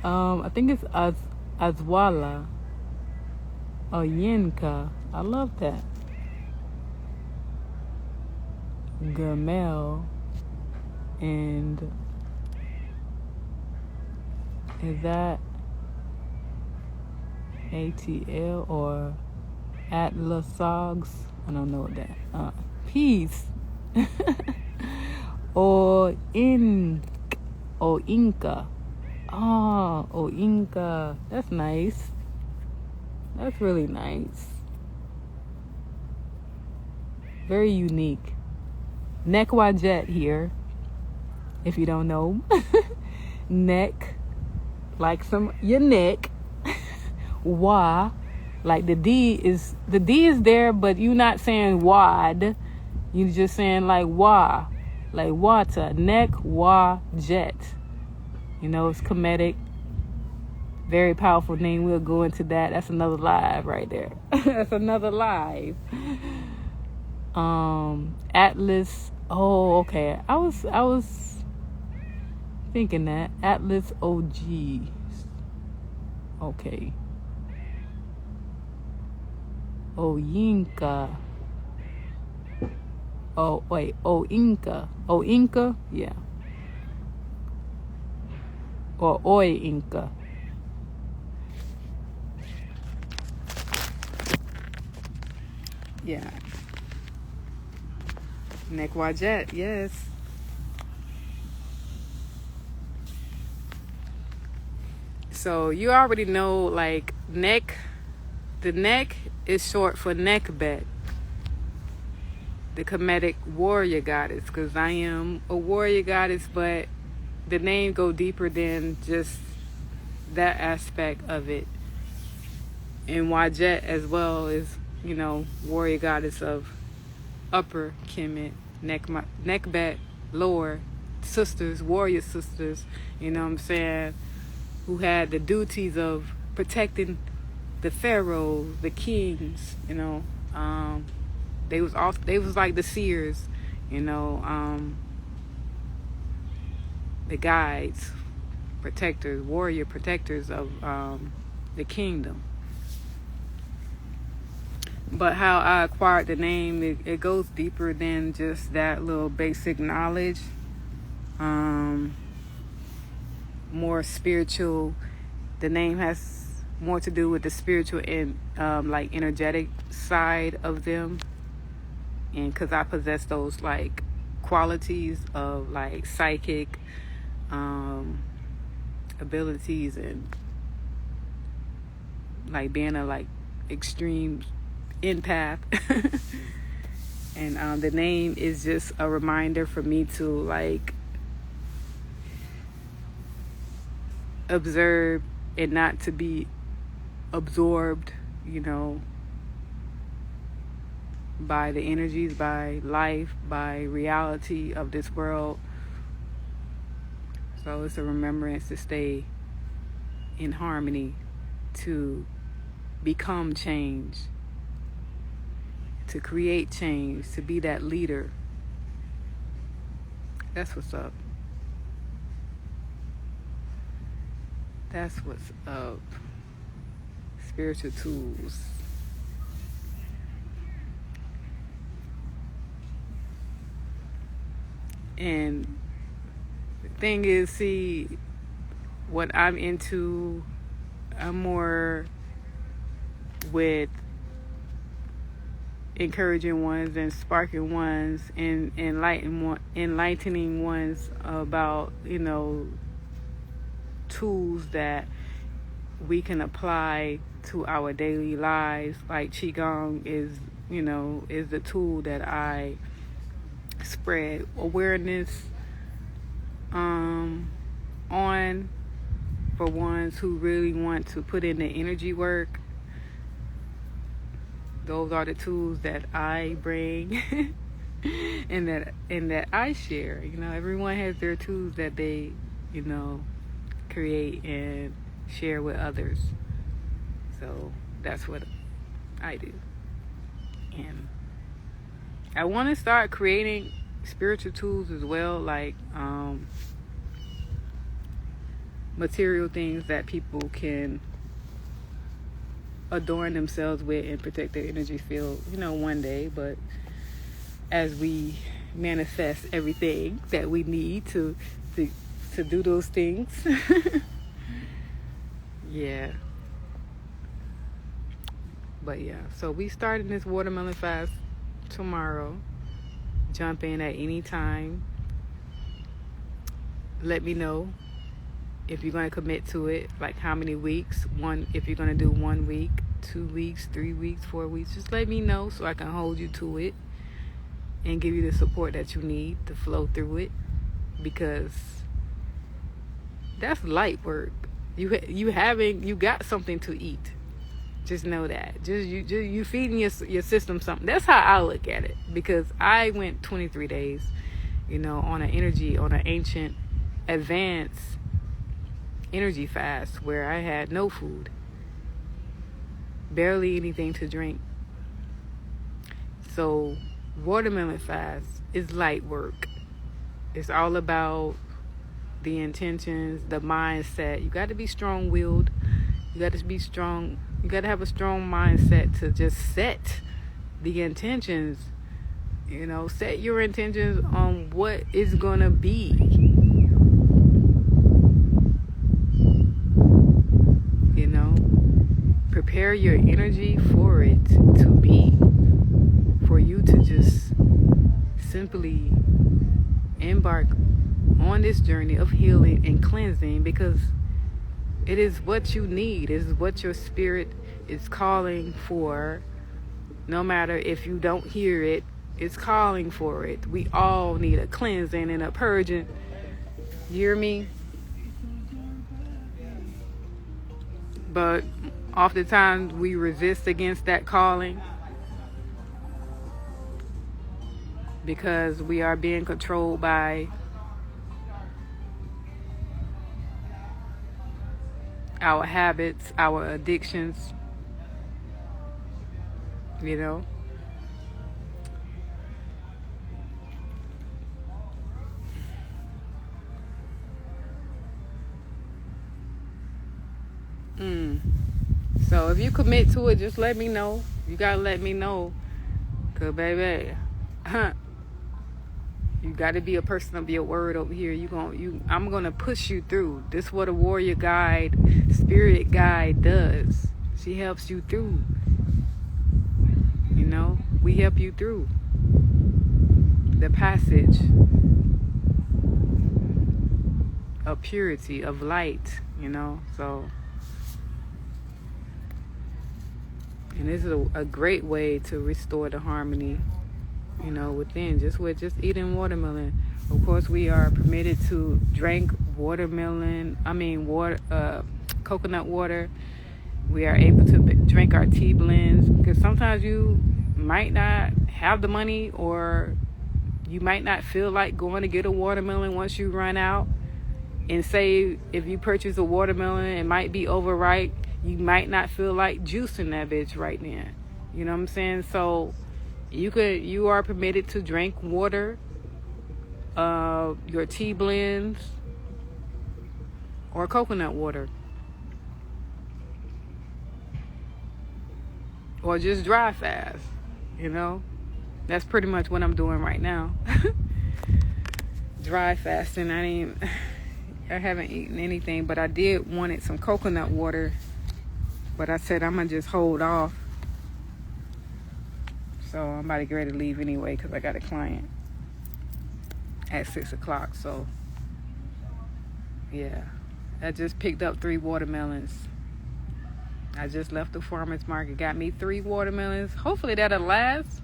I think it's Azwala. Oyenka. I love that. Gamel. And is that ATL or Atlasogs? I don't know what that. Peace. or Inca. Oh, Inca. That's nice. That's really nice. Very unique. Nekwajet here. If you don't know. Neck. Like your neck. Wa. Like the D is there, but you're not saying wad. You're just saying like wa. Like water. Neck, wa, jet. You know, it's comedic. Very powerful name. We'll go into that. That's another live right there. That's another live. Atlas. Oh, okay. I was thinking that. Atlas OG. Okay. Oyinka. Oh, wait. Inca. Inca? Yeah. Or Oi Inca. Yeah. Nekwajet, yes. So you already know, like, neck. The neck is short for Nekbet, the Kemetic warrior goddess, because I am a warrior goddess, but the name go deeper than just that aspect of it. And Wajet as well is, you know, warrior goddess of upper Kemet, Nekbet, lower sisters, warrior sisters, you know what I'm saying, who had the duties of protecting the pharaohs, the kings, you know. They was like the seers, you know, the guides, protectors, warrior protectors of the kingdom. But how I acquired the name, it goes deeper than just that little basic knowledge. More spiritual. The name has more to do with the spiritual and like energetic side of them. And because I possess those like qualities of like psychic abilities and like being a like extreme empath. And the name is just a reminder for me to like observe and not to be absorbed, you know, by the energies, by life, by reality of this world. So it's a remembrance to stay in harmony, to become change, to create change, to be that leader. That's what's up. That's what's up. Spiritual tools. And the thing is, see, what I'm into, I'm more with encouraging ones and sparking ones and enlightening ones about, you know, tools that we can apply to our daily lives. Like Qigong is is the tool that I spread awareness on for ones who really want to put in the energy work. Those are the tools that I bring and that I share. Everyone has their tools that they, create and share with others. So that's what I do. And I want to start creating spiritual tools as well, like material things that people can adorn themselves with and protect their energy field, one day. But as we manifest everything that we need to do those things, yeah. But yeah, so we starting this watermelon fast tomorrow. Jump in at any time. Let me know if you're going to commit to it, like how many weeks. If you're going to do 1 week, 2 weeks, 3 weeks, 4 weeks, just let me know so I can hold you to it and give you the support that you need to flow through it, because that's light work. You got something to eat. Just know that. You feeding your system something. That's how I look at it, because I went 23 days, on an ancient, advanced energy fast where I had no food, barely anything to drink. So watermelon fast is light work. It's all about the intentions, the mindset. You got to be strong-willed. You got to be strong. You got to have a strong mindset to just set the intentions. Set your intentions on what it's going to be. Prepare your energy for it to be. For you to just simply embark on this journey of healing and cleansing, because it is what you need. It is what your spirit is calling for. No matter if you don't hear it, it's calling for it. We all need a cleansing and a purging. You hear me? But oftentimes we resist against that calling because we are being controlled by our habits, our addictions, So if you commit to it, just let me know. You gotta let me know, cause baby, you gotta be a person of your word over here. I'm gonna push you through. This is what a warrior guide, spirit guide does. She helps you through. We help you through the passage of purity, of light. So. And this is a great way to restore the harmony, within, just eating watermelon. Of course, we are permitted to drink coconut water. We are able to drink our tea blends, because sometimes you might not have the money, or you might not feel like going to get a watermelon once you run out. And say if you purchase a watermelon, it might be overripe. You might not feel like juicing that bitch right then. You know what I'm saying? So you are permitted to drink water, your tea blends, or coconut water. Or just dry fast, That's pretty much what I'm doing right now. Dry fasting. I haven't eaten anything, but I did wanted some coconut water. But I said I'm going to just hold off. So I'm about to get ready to leave anyway, because I got a client at 6 o'clock. So, yeah. I just picked up 3 watermelons. I just left the farmer's market, got me 3 watermelons. Hopefully that'll last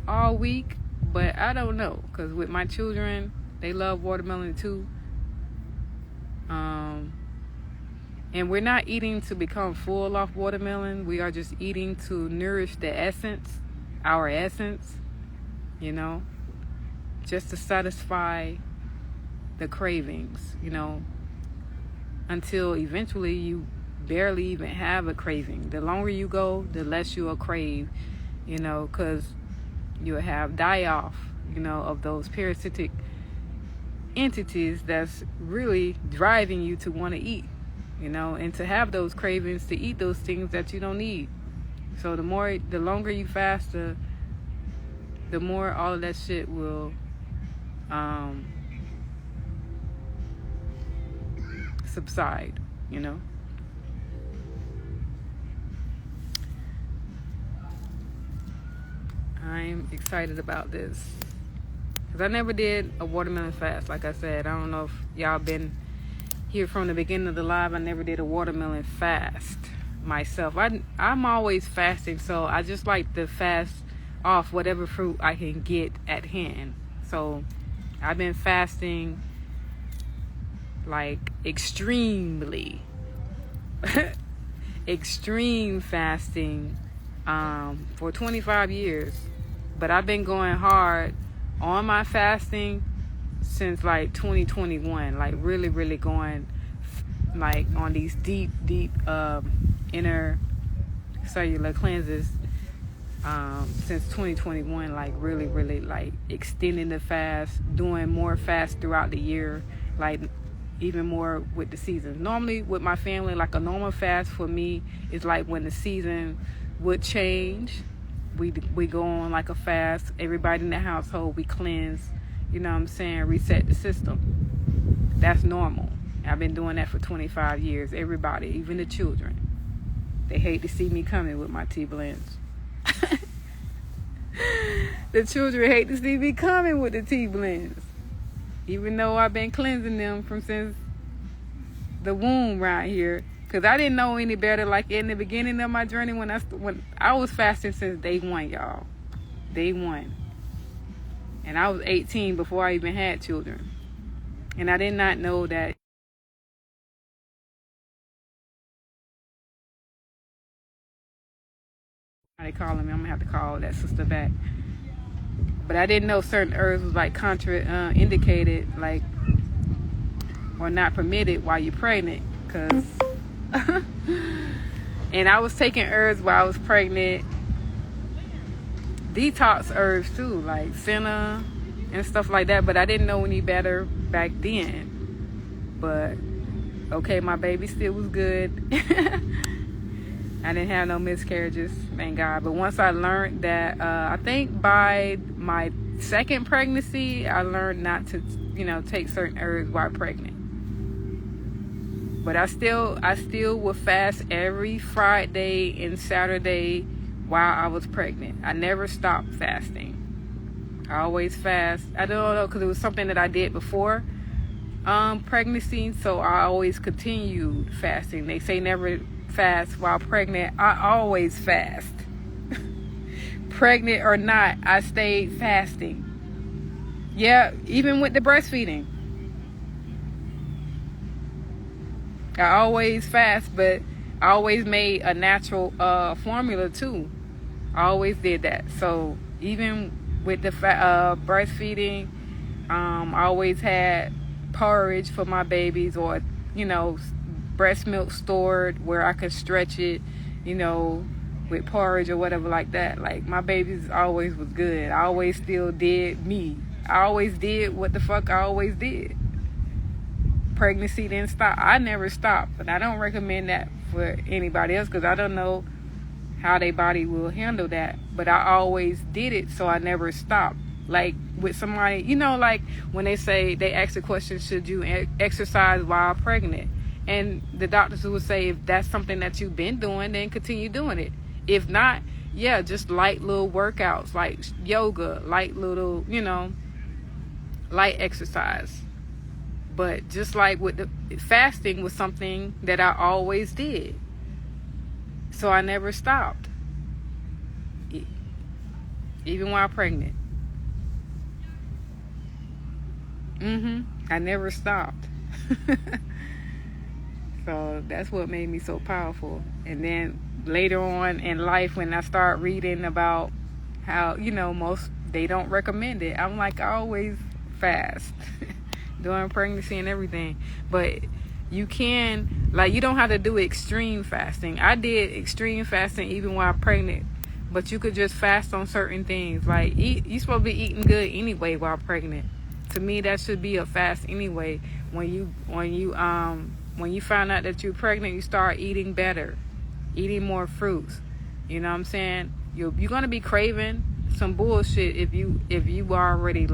all week, but I don't know, because with my children, they love watermelon too. And we're not eating to become full off watermelon. We are just eating to nourish the essence, our essence, you know, just to satisfy the cravings, you know, until eventually you barely even have a craving. The longer you go, the less you'll crave, you know, because you'll have die-off, you know, of those parasitic entities that's really driving you to want to eat, you know, and to have those cravings to eat those things that you don't need. So the longer you fast, the more all of that shit will subside, you know. I'm excited about this because I never did a watermelon fast. Like I said, I don't know if y'all been here from the beginning of the live. I never did a watermelon fast myself. I'm always fasting, so I just like to fast off whatever fruit I can get at hand. So I've been fasting like extremely extreme fasting for 25 years, but I've been going hard on my fasting since like 2021, like really going like on these deep inner cellular cleanses since 2021, like really like extending the fast, doing more fast throughout the year, like even more with the seasons. Normally with my family, like a normal fast for me is like when the season would change, we go on like a fast. Everybody in the household, we cleanse, you know what I'm saying, reset the system. That's normal. I've been doing that for 25 years. Everybody, even the children, they hate to see me coming with my tea blends. The children hate to see me coming with the tea blends, even though I've been cleansing them from since the womb right here. Because I didn't know any better. Like in the beginning of my journey, when I was fasting since day one, y'all. Day one. And I was 18 before I even had children. And I did not know that. They calling me. I'm going to have to call that sister back. But I didn't know certain herbs was like indicated, like, or not permitted while you're pregnant. Because... and I was taking herbs while I was pregnant, detox herbs too, like senna and stuff like that, but I didn't know any better back then. But okay, my baby still was good. I didn't have no miscarriages, thank God. But once I learned that, I think by my second pregnancy, I learned not to, you know, take certain herbs while pregnant. But I still would fast every Friday and Saturday while I was pregnant. I never stopped fasting. I always fast. I don't know, because it was something that I did before pregnancy, so I always continued fasting. They say never fast while pregnant. I always fast. Pregnant or not, I stayed fasting. Yeah, even with the breastfeeding. I always fast, but I always made a natural formula too. I always did that. So even with the breastfeeding, I always had porridge for my babies, or, you know, breast milk stored where I could stretch it, you know, with porridge or whatever like that. Like, my babies always was good. I always still did me. I always did what the fuck I always did. Pregnancy didn't stop. I never stopped, but I don't recommend that for anybody else, because I don't know how their body will handle that. But I always did it, so I never stopped. Like with somebody, you know, like when they ask the question, should you exercise while pregnant? And the doctors would say, if that's something that you've been doing, then continue doing it. If not, yeah, just light little workouts, like yoga, light little, you know, light exercise. But just like with the fasting was something that I always did. So I never stopped. Even while pregnant. I never stopped. So that's what made me so powerful. And then later on in life, when I start reading about how, most, they don't recommend it. I'm like, I always fast during pregnancy and everything. But you can, you don't have to do extreme fasting. I did extreme fasting even while pregnant. But you could just fast on certain things. You're supposed to be eating good anyway while pregnant. To me, that should be a fast anyway. When you find out that you're pregnant, you start eating better, eating more fruits. You know what I'm saying? You're gonna be craving some bullshit if you already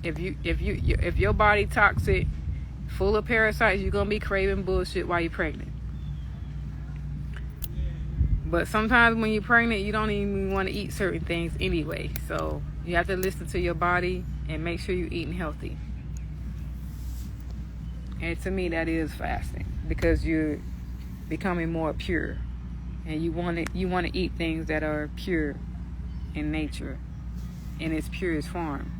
if your body toxic, full of parasites, you're gonna be craving bullshit while you're pregnant. But sometimes when you're pregnant, you don't even want to eat certain things anyway. So you have to listen to your body and make sure you're eating healthy. And to me, that is fasting, because you're becoming more pure, and you want to eat things that are pure in nature, in its purest form.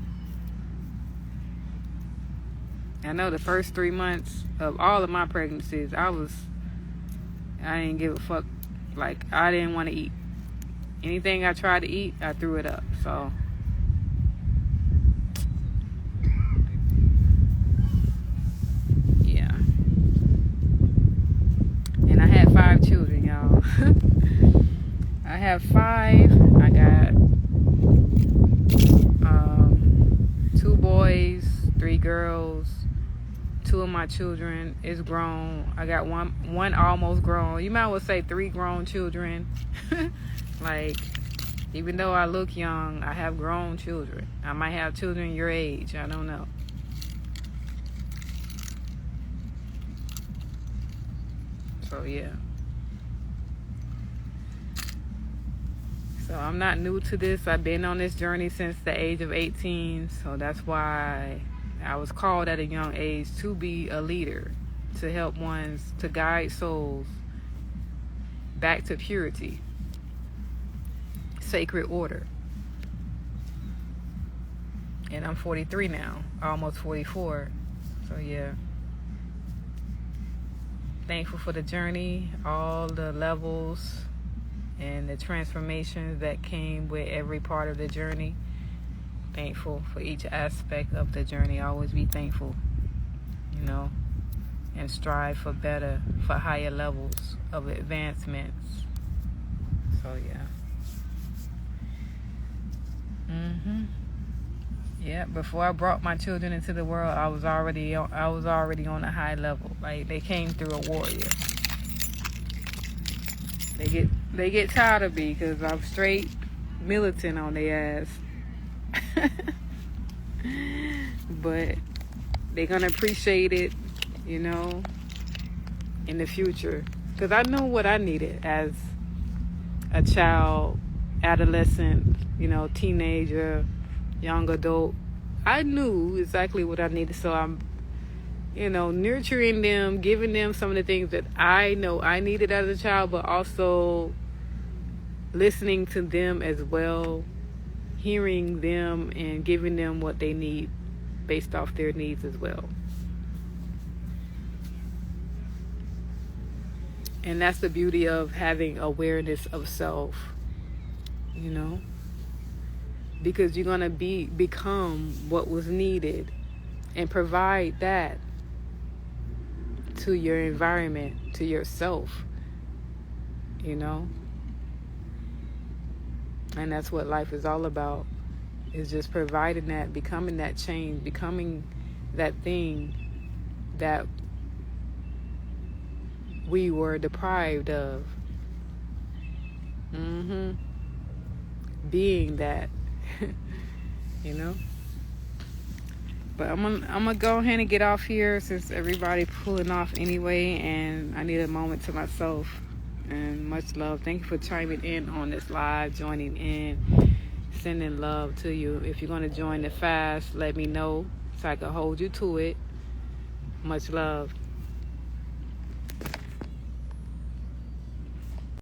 I know the first 3 months of all of my pregnancies, I didn't give a fuck. I didn't want to eat. Anything I tried to eat, I threw it up. So yeah. And I had 5 children, y'all. I have 5. I got 2 boys, 3 girls. 2 of my children is grown. I got one almost grown. You might well say 3 grown children. Even though I look young, I have grown children. I might have children your age. I don't know. So yeah. So I'm not new to this. I've been on this journey since the age of 18. So that's why I was called at a young age to be a leader, to help ones, to guide souls back to purity, sacred order. And I'm 43 now, almost 44. So yeah. Thankful for the journey, all the levels and the transformations that came with every part of the journey. Thankful for each aspect of the journey. Always be thankful, and strive for better, for higher levels of advancements. So yeah. Yeah, before I brought my children into the world, I was already on a high level. They came through a warrior. They get tired of me because I'm straight militant on their ass. But they're gonna appreciate it, in the future, because I know what I needed as a child, adolescent, teenager, young adult. I knew exactly what I needed, so I'm nurturing them, giving them some of the things that I know I needed as a child, but also listening to them as well, hearing them and giving them what they need based off their needs as well. And that's the beauty of having awareness of self, because you're going to become what was needed and provide that to your environment, to yourself, and that's what life is all about, is just providing that, becoming that change, becoming that thing that we were deprived of. Being that, But I'm gonna go ahead and get off here since everybody pulling off anyway, and I need a moment to myself. And much love. Thank you for chiming in on this live, joining in. Sending love to you. If you're going to join the fast, let me know so I can hold you to it. Much love.